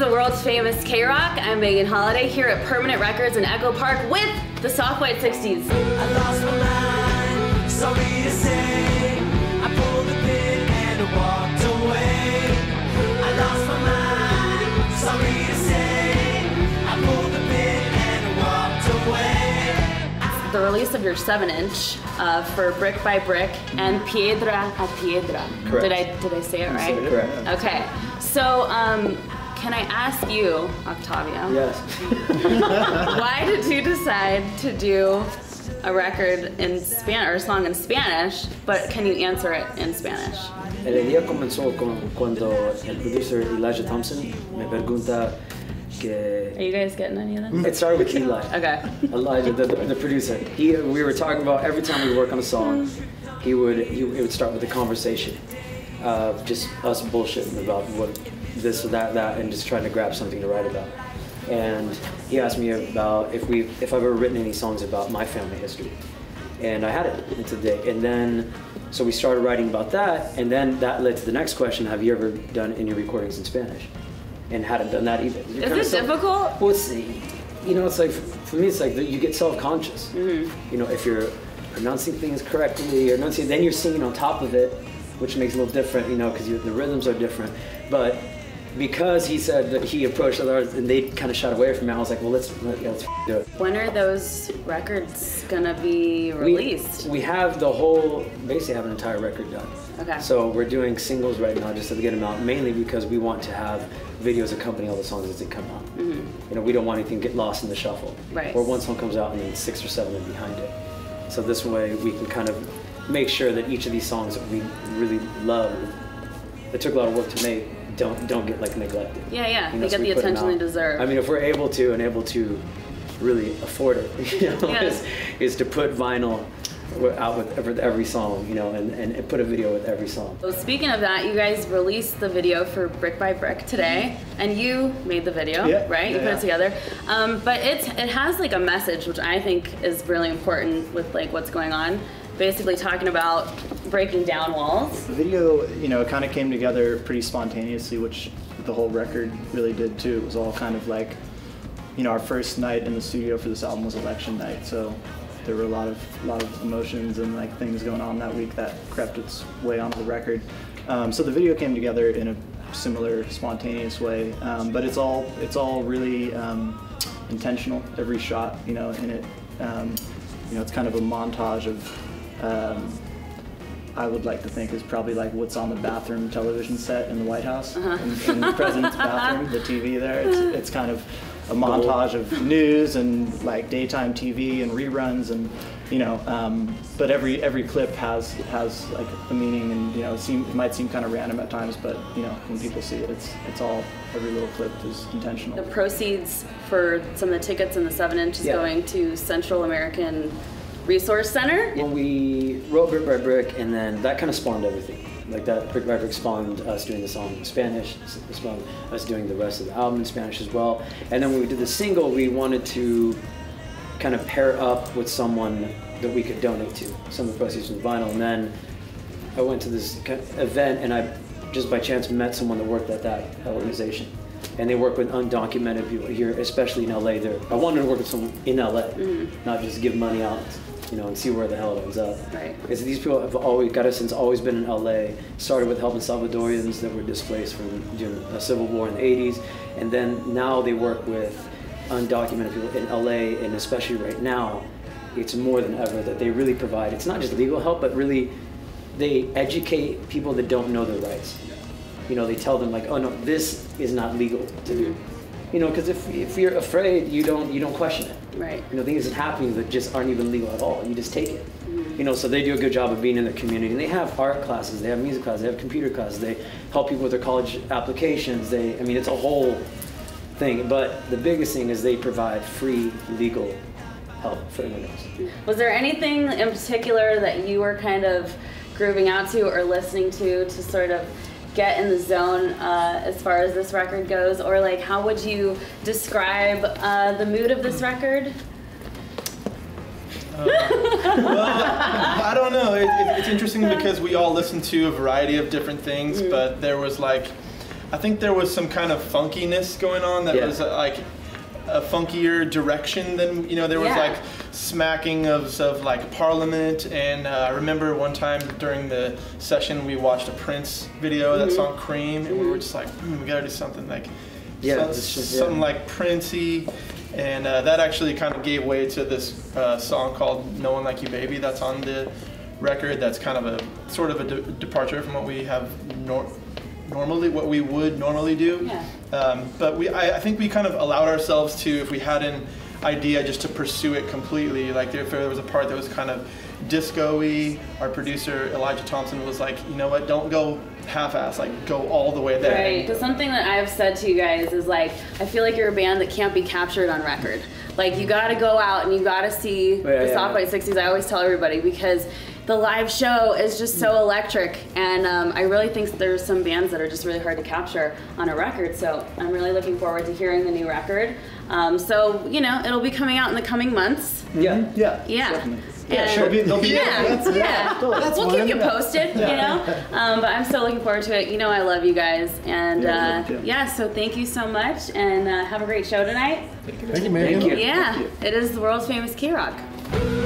the world's famous KROQ. I'm Megan Holiday here at Permanent Records in Echo Park with the Soft White Sixties. I lost my mind, sorry to say. I pulled the pin and walked away. I lost my mind, sorry to say. I pulled the pin and walked away. The release of your 7-inch for Brick by Brick and Piedra a Piedra. Correct. Did I say it right? Correct. Okay. So, can I ask you, Octavio? Yes. Why did you decide to do a record in Spanish or a song in Spanish, but can you answer it in Spanish? La idea comenzó cuando el producer Elijah Thompson me pregunta que. Are you guys getting any of this? It started with Eli. Okay. Elijah, the producer. We were talking about every time we work on a song, he would start with a conversation of just us bullshitting about what this or that, and just trying to grab something to write about. And he asked me about if I've ever written any songs about my family history, and I hadn't today. And then so we started writing about that, and then that led to the next question: have you ever done any recordings in Spanish? And hadn't done that either. Is it difficult? Well, it's like for me, it's like you get self-conscious. You know, if you're pronouncing things correctly or enunciating, then you're singing on top of it, which makes it a little different, you know, because the rhythms are different. But because he said that he approached other artists and they kind of shied away from it, I was like, well, let's do it. When are those records gonna be released? We have basically have an entire record done. Okay. So we're doing singles right now just to get them out, mainly because we want to have videos accompany all the songs as they come out. You know, we don't want anything to get lost in the shuffle. Right. Or one song comes out and then 6 or 7 are behind it. So this way we can kind of make sure that each of these songs that we really love, that took a lot of work to make, don't get like neglected. Yeah, you know, they get so the attention they deserve. I mean, if we're able to really afford it, you know, is to put vinyl out with every song, you know, and put a video with every song. So speaking of that, you guys released the video for Brick by Brick today, and you made the video, right? You put it together, but it has like a message, which I think is really important with like what's going on. Basically talking about breaking down walls. The video, you know, it kind of came together pretty spontaneously, which the whole record really did too. It was all kind of like, you know, our first night in the studio for this album was election night, so there were a lot of emotions and like things going on that week that crept its way onto the record. So the video came together in a similar spontaneous way, but it's all really intentional. Every shot, you know, in it, you know, it's kind of a montage of. I would like to think is probably like what's on the bathroom television set in the White House, in the president's bathroom, the TV there. It's kind of a montage of news and like daytime TV and reruns, and you know, but every clip has like a meaning, and you know, it might seem kind of random at times, but you know, when people see it, it's all, every little clip is intentional. The proceeds for some of the tickets in the 7-inch is going to Central American Resource Center. When we wrote Brick by Brick, and then that kind of spawned everything. Like that, Brick by Brick spawned us doing the song in Spanish, it spawned us doing the rest of the album in Spanish as well. And then when we did the single, we wanted to kind of pair up with someone that we could donate to, some of the proceeds from vinyl. And then I went to this event, and I just by chance met someone that worked at that organization. And they work with undocumented people here, especially in LA. I wanted to work with someone in LA, not just give money out, you know, and see where the hell it ends up. Right. Because these people have always been in LA. Started with helping Salvadorians that were displaced from during a civil war in the 80s, and then now they work with undocumented people in LA, and especially right now, it's more than ever that they really provide. It's not just legal help, but really they educate people that don't know their rights. You know, they tell them like, oh no, this is not legal to do. You know, because if you're afraid, you don't question it. Right. You know, things that happen that just aren't even legal at all. You just take it. You know, so they do a good job of being in the community. And they have art classes, they have music classes, they have computer classes, they help people with their college applications. I mean, it's a whole thing. But the biggest thing is they provide free legal help for immigrants. Was there anything in particular that you were kind of grooving out to or listening to sort of get in the zone as far as this record goes, or like how would you describe the mood of this record? Well, I don't know. It's interesting because we all listen to a variety of different things, but there was like I think there was some kind of funkiness going on that was like a funkier direction than, you know, there was like smacking of like Parliament, and I remember one time during the session we watched a Prince video, that song Cream, and we were just like, we gotta do something like something like Princey, and that actually kind of gave way to this song called No One Like You Baby that's on the record. That's kind of a sort of a departure from what we have normally, what we would normally do. But I think we kind of allowed ourselves to, if we had an idea, just to pursue it completely. Like if there was a part that was kind of disco-y, our producer Elijah Thompson was like, you know what, don't go half-ass, like go all the way there. Right, because something that I've said to you guys is like, I feel like you're a band that can't be captured on record. Like you gotta go out and you gotta see the Soft White Sixties. I always tell everybody, because the live show is just so electric, and I really think there's some bands that are just really hard to capture on a record, so I'm really looking forward to hearing the new record. So, you know, it'll be coming out in the coming months. Definitely. We'll keep you posted, you know, but I'm so looking forward to it. You know, I love you guys, and so thank you so much, and have a great show tonight. Thank you, Megan. Yeah, it is the world's famous KROQ.